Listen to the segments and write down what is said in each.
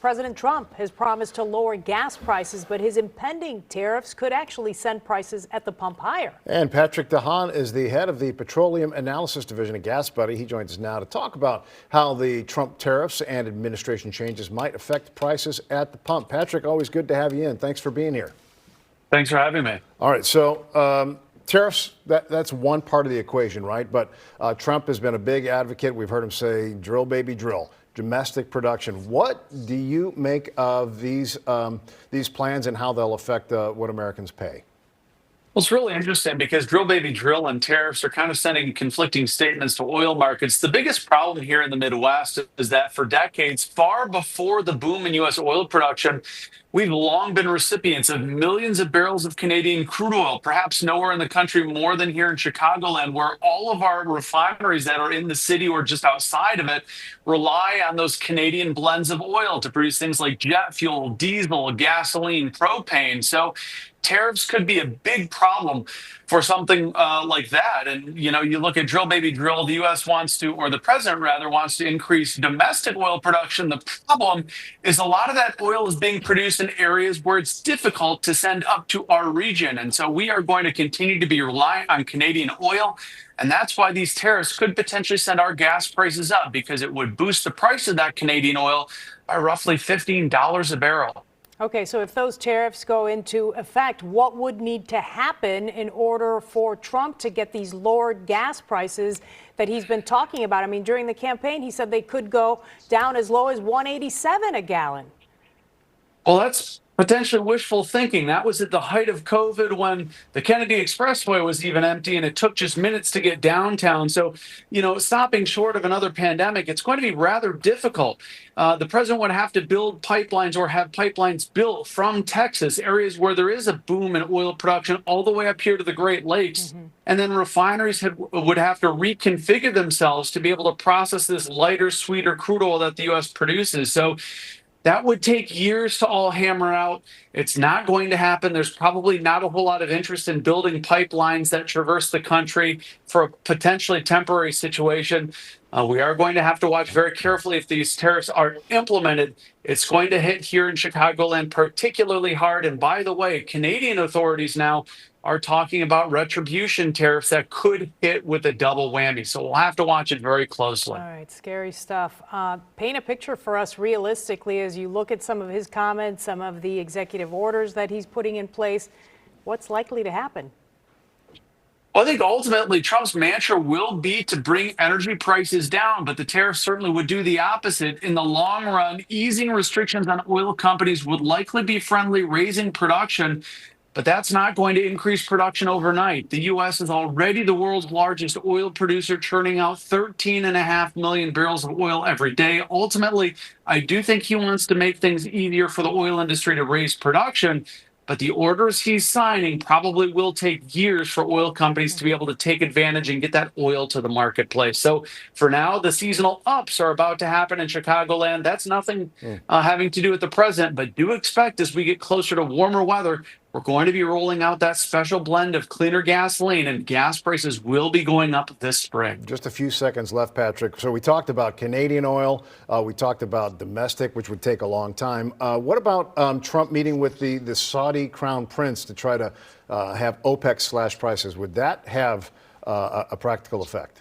President Trump has promised to lower gas prices, but his impending tariffs could actually send prices at the pump higher. And Patrick DeHaan is the head of the Petroleum Analysis Division at GasBuddy. He joins us now to talk about how the Trump tariffs and administration changes might affect prices at the pump. Patrick, always good to have you in. Thanks for being here. Thanks for having me. All right, so tariffs, that's one part of the equation, right? But Trump has been a big advocate. We've heard him say, drill, baby, drill. Domestic production. What do you make of these plans and how they'll affect what Americans pay? Well, it's really interesting because drill, baby, drill and tariffs are kind of sending conflicting statements to oil markets. The biggest problem here in the Midwest is that for decades, far before the boom in U.S. oil production, we've long been recipients of millions of barrels of Canadian crude oil, perhaps nowhere in the country more than here in Chicagoland, where all of our refineries that are in the city or just outside of it rely on those Canadian blends of oil to produce things like jet fuel, diesel, gasoline, propane. So tariffs could be a big problem for something like that. And, you look at drill, baby, drill, the U.S. wants to, or the president rather, wants to increase domestic oil production. The problem is a lot of that oil is being produced in areas where it's difficult to send up to our region. And so we are going to continue to be reliant on Canadian oil. And that's why these tariffs could potentially send our gas prices up, because it would boost the price of that Canadian oil by roughly $15 a barrel. Okay, so if those tariffs go into effect, what would need to happen in order for Trump to get these lowered gas prices that he's been talking about? I mean, during the campaign, he said they could go down as low as $1.87 a gallon. Well, that's potentially wishful thinking. That was at the height of COVID when the Kennedy Expressway was even empty and it took just minutes to get downtown. So, stopping short of another pandemic, it's going to be rather difficult. The president would have to build pipelines or have pipelines built from Texas, areas where there is a boom in oil production, all the way up here to the Great Lakes. And then refineries would have to reconfigure themselves to be able to process this lighter, sweeter crude oil that the U.S. produces. So that would take years to all hammer out. It's not going to happen. There's probably not a whole lot of interest in building pipelines that traverse the country for a potentially temporary situation. We are going to have to watch very carefully if these tariffs are implemented. It's going to hit here in Chicagoland particularly hard. And by the way, Canadian authorities now are talking about retribution tariffs that could hit with a double whammy. So we'll have to watch it very closely. All right, scary stuff. Paint a picture for us realistically as you look at some of his comments, some of the executive orders that he's putting in place. What's likely to happen? Well, I think ultimately Trump's mantra will be to bring energy prices down, but the tariffs certainly would do the opposite. In the long run, easing restrictions on oil companies would likely be friendly, raising production. But that's not going to increase production overnight. The U.S. is already the world's largest oil producer, churning out 13.5 million barrels of oil every day. Ultimately, I do think he wants to make things easier for the oil industry to raise production. But the orders he's signing probably will take years for oil companies to be able to take advantage and get that oil to the marketplace. So for now, the seasonal ups are about to happen in Chicagoland. That's nothing having to do with the president, but do expect as we get closer to warmer weather, we're going to be rolling out that special blend of cleaner gasoline, and gas prices will be going up this spring. Just a few seconds left, Patrick. So we talked about Canadian oil. We talked about domestic, which would take a long time. What about Trump meeting with the Saudi Crown Prince to try to have OPEC slash prices? Would that have a practical effect?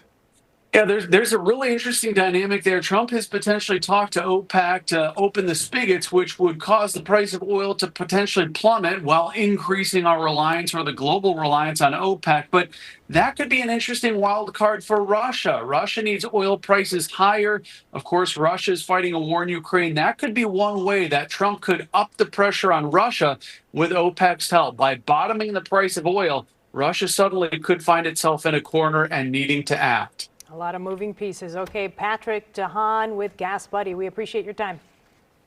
Yeah, there's a really interesting dynamic there. Trump has potentially talked to OPEC to open the spigots, which would cause the price of oil to potentially plummet while increasing our reliance, or the global reliance, on OPEC. But that could be an interesting wild card for Russia. Russia needs oil prices higher. Of course, Russia is fighting a war in Ukraine. That could be one way that Trump could up the pressure on Russia with OPEC's help. By bottoming the price of oil, Russia suddenly could find itself in a corner and needing to act. A lot of moving pieces. Okay, Patrick DeHaan with GasBuddy. We appreciate your time.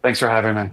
Thanks for having me.